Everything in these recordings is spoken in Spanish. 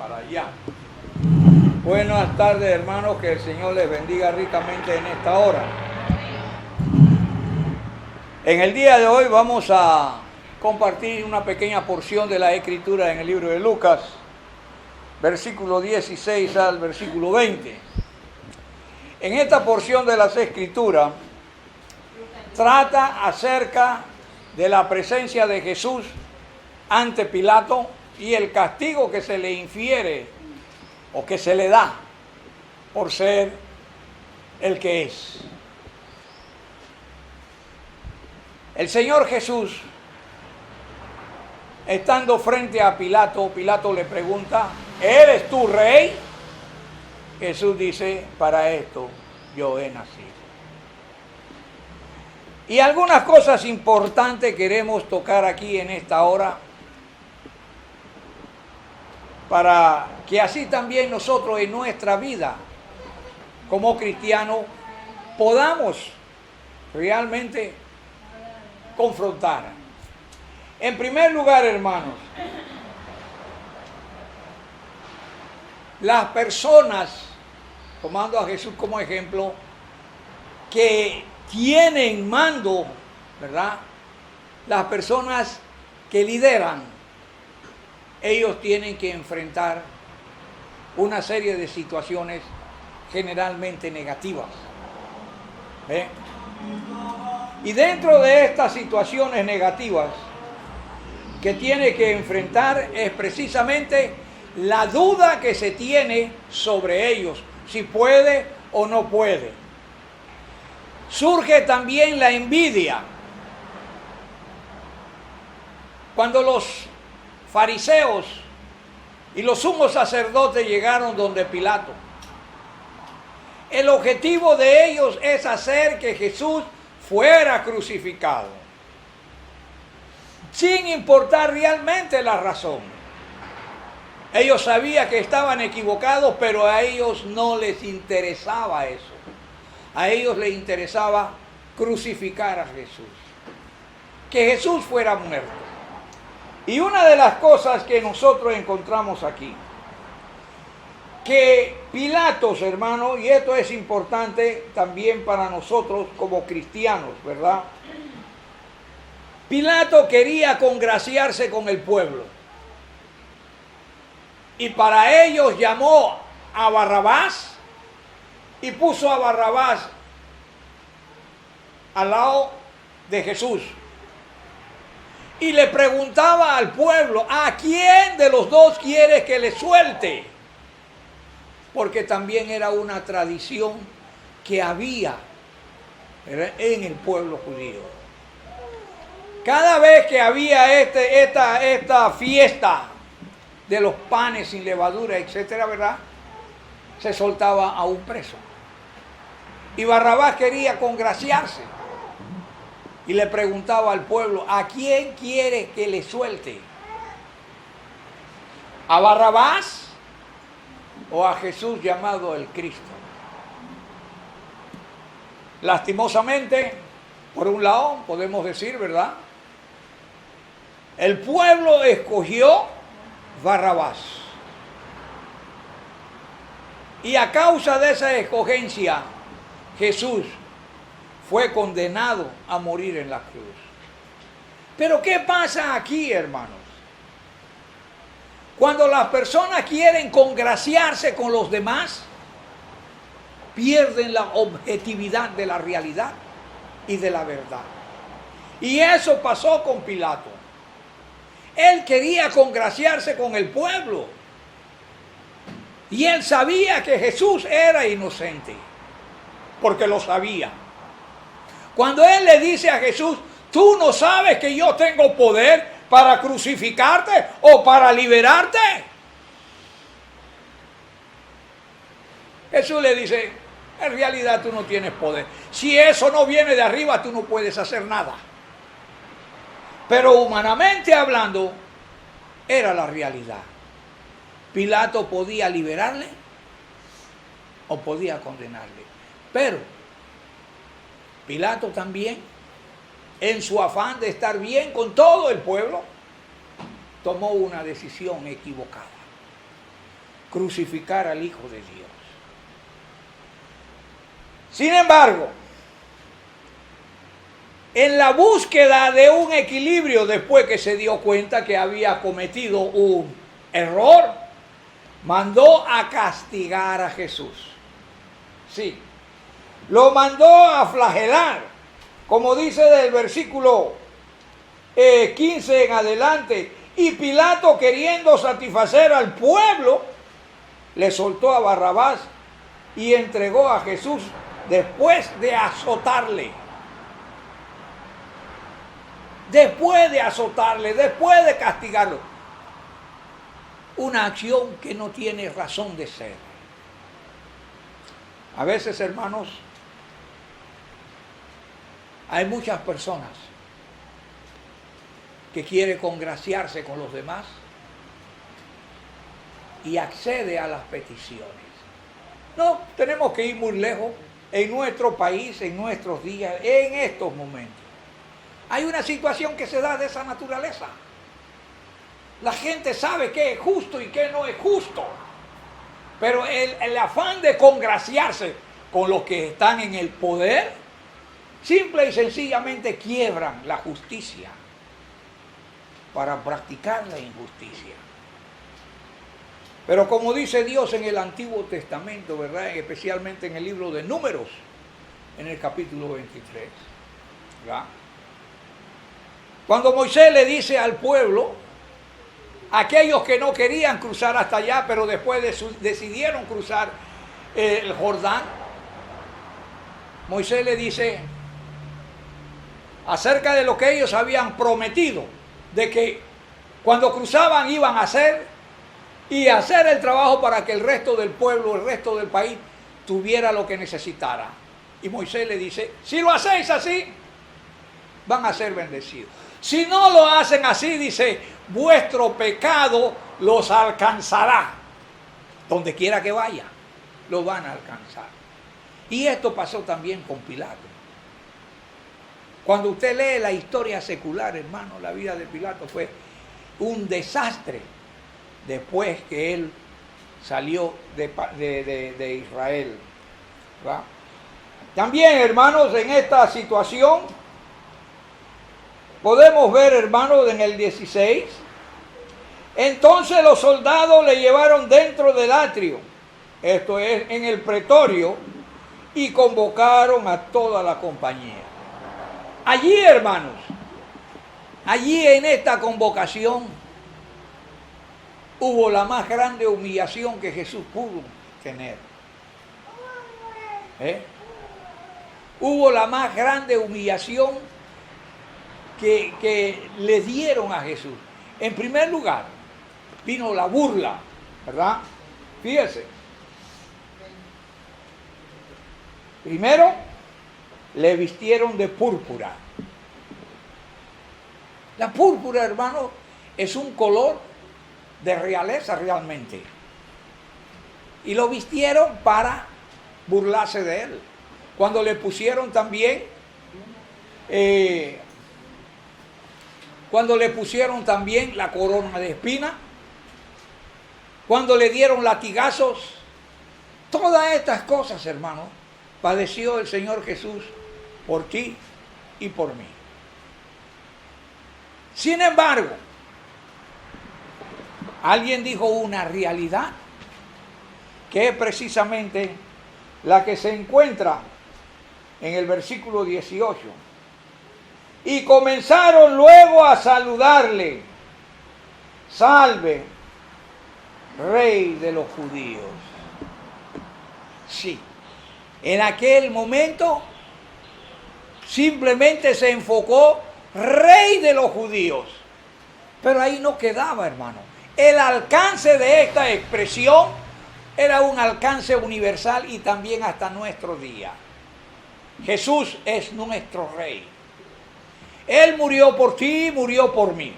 para allá. Buenas tardes, hermanos, que el Señor les bendiga ricamente en esta hora. En el día de hoy vamos a compartir una pequeña porción de la Escritura en el libro de Lucas, versículo 16 al versículo 20. En esta porción de las Escrituras trata acerca de la presencia de Jesús ante Pilato y el castigo que se le infiere o que se le da por ser el que es. El Señor Jesús, estando frente a Pilato, Pilato le pregunta, ¿eres tú rey? Jesús dice, para esto yo he nacido. Y algunas cosas importantes queremos tocar aquí en esta hora, para que así también nosotros en nuestra vida como cristianos podamos realmente confrontar. En primer lugar, hermanos, las personas, tomando a Jesús como ejemplo, que tienen mando, ¿verdad? Las personas que lideran, ellos tienen que enfrentar una serie de situaciones generalmente negativas. ¿Ve? Y dentro de estas situaciones negativas que tiene que enfrentar es precisamente la duda que se tiene sobre ellos, si puede o no puede. Surge también la envidia. Cuando los fariseos y los sumos sacerdotes llegaron donde Pilato, el objetivo de ellos es hacer que Jesús fuera crucificado, sin importar realmente la razón. Ellos sabían que estaban equivocados, pero a ellos no les interesaba eso. A ellos les interesaba crucificar a Jesús, que Jesús fuera muerto. Y una de las cosas que nosotros encontramos aquí, que Pilatos, hermano, y esto es importante también para nosotros como cristianos, ¿verdad? Pilato quería congraciarse con el pueblo. Y para ellos llamó a Barrabás y puso a Barrabás al lado de Jesús. Y le preguntaba al pueblo, ¿a quién de los dos quiere que le suelte? Porque también era una tradición que había en el pueblo judío. Cada vez que había esta fiesta de los panes sin levadura, etcétera, ¿verdad? Se soltaba a un preso. Y Barrabás quería congraciarse. Y le preguntaba al pueblo, ¿a quién quiere que le suelte? ¿A Barrabás o a Jesús llamado el Cristo? Lastimosamente, por un lado, podemos decir, ¿verdad? El pueblo escogió Barrabás. Y a causa de esa escogencia, Jesús fue condenado a morir en la cruz. Pero ¿qué pasa aquí, hermanos? Cuando las personas quieren congraciarse con los demás, pierden la objetividad de la realidad y de la verdad. Y eso pasó con Pilato. Él quería congraciarse con el pueblo. Y él sabía que Jesús era inocente, porque lo sabía. Cuando él le dice a Jesús, ¿tú no sabes que yo tengo poder para crucificarte o para liberarte? Jesús le dice, en realidad tú no tienes poder. Si eso no viene de arriba, tú no puedes hacer nada. Pero humanamente hablando, era la realidad. Pilato podía liberarle o podía condenarle. Pero Pilato también, en su afán de estar bien con todo el pueblo, tomó una decisión equivocada. crucificar al Hijo de Dios. Sin embargo, en la búsqueda de un equilibrio, después que se dio cuenta que había cometido un error, mandó a castigar a Jesús. Sí, lo mandó a flagelar, como dice del versículo 15 en adelante. Y Pilato, queriendo satisfacer al pueblo, le soltó a Barrabás y entregó a Jesús después de azotarle. Después de azotarle, después de castigarlo. Una acción que no tiene razón de ser. A veces, hermanos, hay muchas personas que quieren congraciarse con los demás y accede a las peticiones. No, tenemos que ir muy lejos en nuestro país, en nuestros días, en estos momentos. Hay una situación que se da de esa naturaleza. La gente sabe qué es justo y qué no es justo. Pero el afán de congraciarse con los que están en el poder, simple y sencillamente quiebran la justicia para practicar la injusticia. Pero como dice Dios en el Antiguo Testamento, ¿verdad? Especialmente en el libro de Números, en el capítulo 23, ¿verdad? Cuando Moisés le dice al pueblo, aquellos que no querían cruzar hasta allá, pero después decidieron cruzar el Jordán, Moisés le dice acerca de lo que ellos habían prometido, de que cuando cruzaban iban a hacer y hacer el trabajo para que el resto del pueblo, el resto del país tuviera lo que necesitara. Y Moisés le dice, si lo hacéis así, van a ser bendecidos. Si no lo hacen así, dice, vuestro pecado los alcanzará. Donde quiera que vaya, lo van a alcanzar. Y esto pasó también con Pilato. Cuando usted lee la historia secular, hermano, la vida de Pilato fue un desastre después que él salió de Israel, ¿verdad? También, hermanos, en esta situación podemos ver, hermanos, en el 16, entonces los soldados le llevaron dentro del atrio, esto es, en el pretorio, y convocaron a toda la compañía. Allí, hermanos, allí en esta convocación hubo la más grande humillación que Jesús pudo tener. Hubo la más grande humillación que le dieron a Jesús. En primer lugar, vino la burla, ¿verdad? Fíjese. Primero, le vistieron de púrpura. La púrpura, hermano, es un color de realeza realmente. Y lo vistieron para burlarse de él. Cuando le pusieron también, la corona de espina, cuando le dieron latigazos, todas estas cosas, hermano, padeció el Señor Jesús por ti y por mí. Sin embargo, alguien dijo una realidad que es precisamente la que se encuentra en el versículo 18. Y comenzaron luego a saludarle, salve, Rey de los judíos. Sí, en aquel momento simplemente se enfocó Rey de los judíos. Pero ahí no quedaba, hermano. El alcance de esta expresión era un alcance universal y también hasta nuestro día. Jesús es nuestro Rey. Él murió por ti, murió por mí.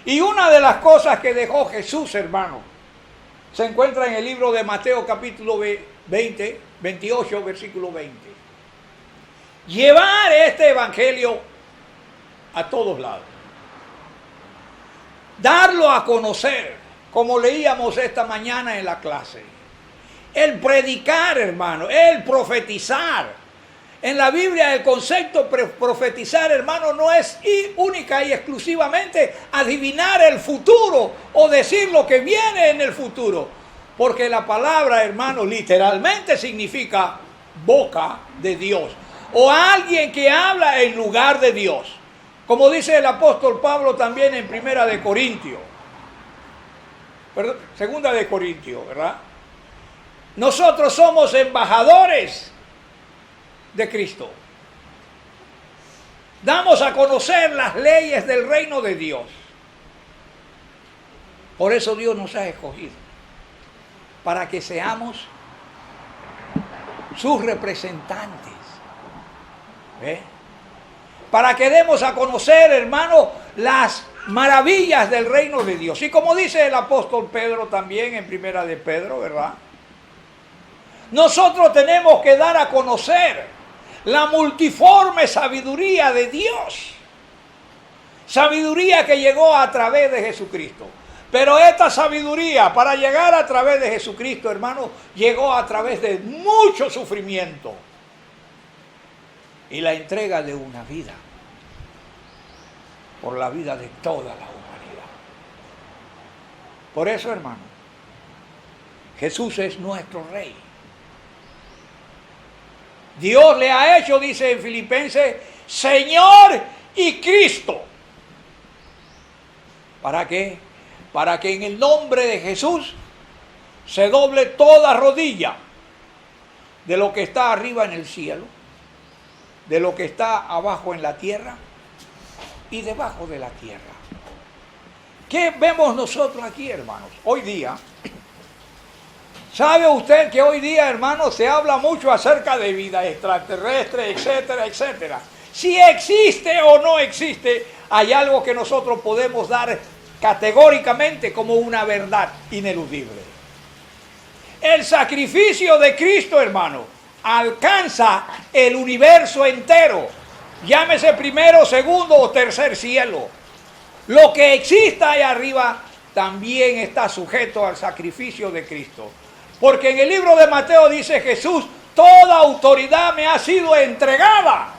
Y una de las cosas que dejó Jesús, hermano, se encuentra en el libro de Mateo capítulo 28, versículo 20. Llevar este evangelio a todos lados. Darlo a conocer. como leíamos esta mañana en la clase. El predicar, hermano, el profetizar. En la Biblia el concepto profetizar, hermano, no es única y exclusivamente adivinar el futuro o decir lo que viene en el futuro. Porque la palabra, hermano, literalmente significa boca de Dios. O alguien que habla en lugar de Dios. Como dice el apóstol Pablo también en Primera de Corintios. Segunda de Corintios, ¿verdad? Nosotros somos embajadores de Cristo. Damos a conocer las leyes del reino de Dios. Por eso Dios nos ha escogido. Para que seamos sus representantes. Para que demos a conocer, hermano, las maravillas del reino de Dios. Y como dice el apóstol Pedro también en Primera de Pedro, ¿verdad? Nosotros tenemos que dar a conocer la multiforme sabiduría de Dios. Sabiduría que llegó a través de Jesucristo. Pero esta sabiduría, para llegar a través de Jesucristo, hermano, llegó a través de mucho sufrimiento. Y la entrega de una vida. Por la vida de toda la humanidad. Por eso, hermano, Jesús es nuestro Rey. Dios le ha hecho, dice en Filipenses, Señor y Cristo. ¿Para qué? Para que en el nombre de Jesús se doble toda rodilla de lo que está arriba en el cielo, de lo que está abajo en la tierra y debajo de la tierra. ¿Qué vemos nosotros aquí, hermanos? Hoy día, ¿sabe usted que hoy día, hermanos, se habla mucho acerca de vida extraterrestre, etcétera, etcétera? Si existe o no existe, hay algo que nosotros podemos dar categóricamente como una verdad ineludible. El sacrificio de Cristo, hermano, alcanza el universo entero. Llámese primero, segundo o tercer cielo. Lo que exista ahí arriba también está sujeto al sacrificio de Cristo. Porque en el libro de Mateo dice Jesús, toda autoridad me ha sido entregada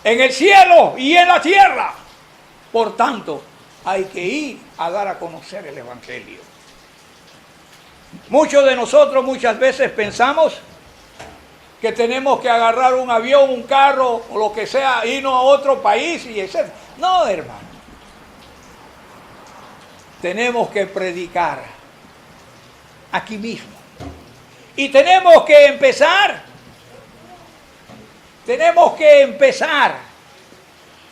en el cielo y en la tierra. Por tanto, hay que ir a dar a conocer el Evangelio. Muchos de nosotros muchas veces pensamos que tenemos que agarrar un avión, un carro o lo que sea, irnos a otro país y etc. No, hermano. Tenemos que predicar aquí mismo. Y tenemos que empezar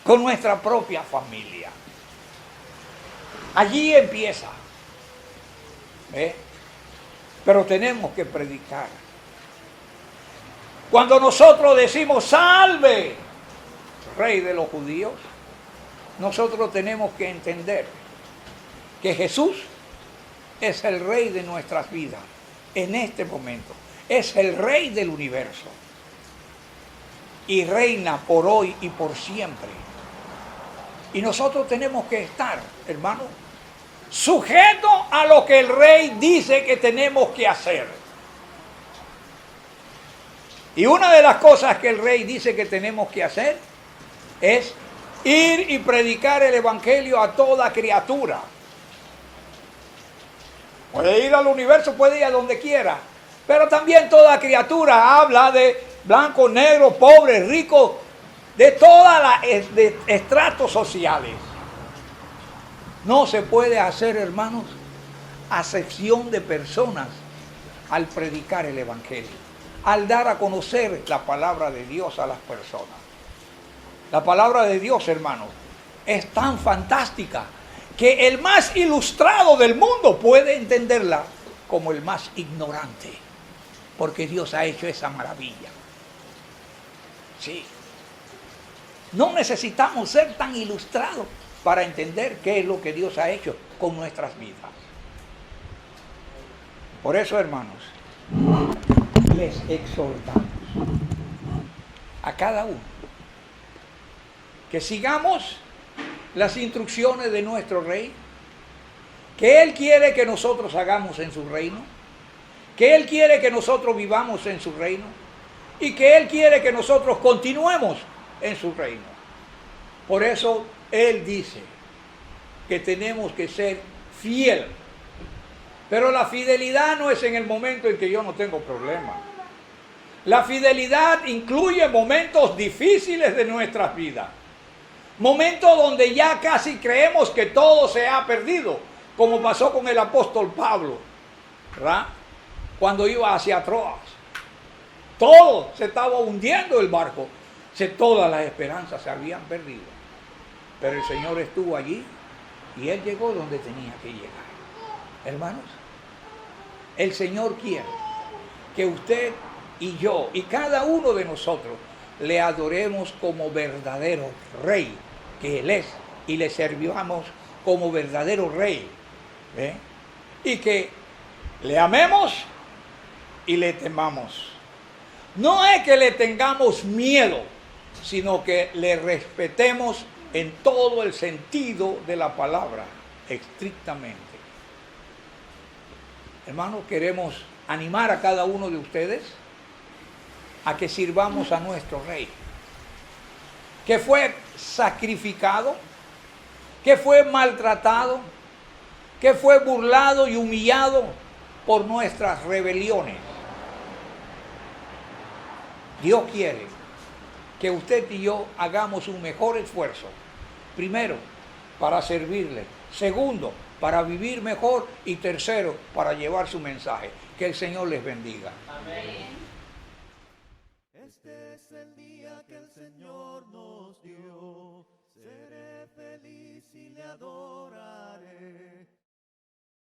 con nuestra propia familia. Allí empieza. Pero tenemos que predicar. Cuando nosotros decimos salve, Rey de los judíos, nosotros tenemos que entender que Jesús es el Rey de nuestras vidas en este momento. Es el Rey del universo. Y reina por hoy y por siempre. Y nosotros tenemos que estar, hermano, sujetos a lo que el Rey dice que tenemos que hacer. Y una de las cosas que el Rey dice que tenemos que hacer es ir y predicar el Evangelio a toda criatura. Puede ir al universo, puede ir a donde quiera. Pero también toda criatura habla de blanco, negro, pobre, rico, de todos los estratos sociales. No se puede hacer, hermanos, acepción de personas al predicar el Evangelio, al dar a conocer la palabra de Dios a las personas. La palabra de Dios, hermanos, es tan fantástica que el más ilustrado del mundo puede entenderla como el más ignorante, porque Dios ha hecho esa maravilla. Sí. No necesitamos ser tan ilustrados para entender qué es lo que Dios ha hecho con nuestras vidas. Por eso, hermanos, les exhortamos a cada uno que sigamos las instrucciones de nuestro Rey, que Él quiere que nosotros hagamos en su reino, que Él quiere que nosotros vivamos en su reino y que Él quiere que nosotros continuemos en su reino. Por eso Él dice que tenemos que ser fieles. Pero la fidelidad no es en el momento en que yo no tengo problema. La fidelidad incluye momentos difíciles de nuestras vidas. Momentos donde ya casi creemos que todo se ha perdido, como pasó con el apóstol Pablo, ¿verdad? Cuando iba hacia Troas. Todo se estaba hundiendo el barco. Todas las esperanzas se habían perdido. Pero el Señor estuvo allí y Él llegó donde tenía que llegar. Hermanos, el Señor quiere que usted y yo y cada uno de nosotros le adoremos como verdadero Rey que Él es y le servamos como verdadero Rey. ¿Ve? Y que le amemos y le temamos. No es que le tengamos miedo, sino que le respetemos en todo el sentido de la palabra, estrictamente. Hermanos, queremos animar a cada uno de ustedes a que sirvamos a nuestro Rey, que fue sacrificado, que fue maltratado, que fue burlado y humillado por nuestras rebeliones. Dios quiere que usted y yo hagamos un mejor esfuerzo. Primero, para servirle. Segundo, para vivir mejor. Y tercero, para llevar su mensaje. Que el Señor les bendiga. Amén.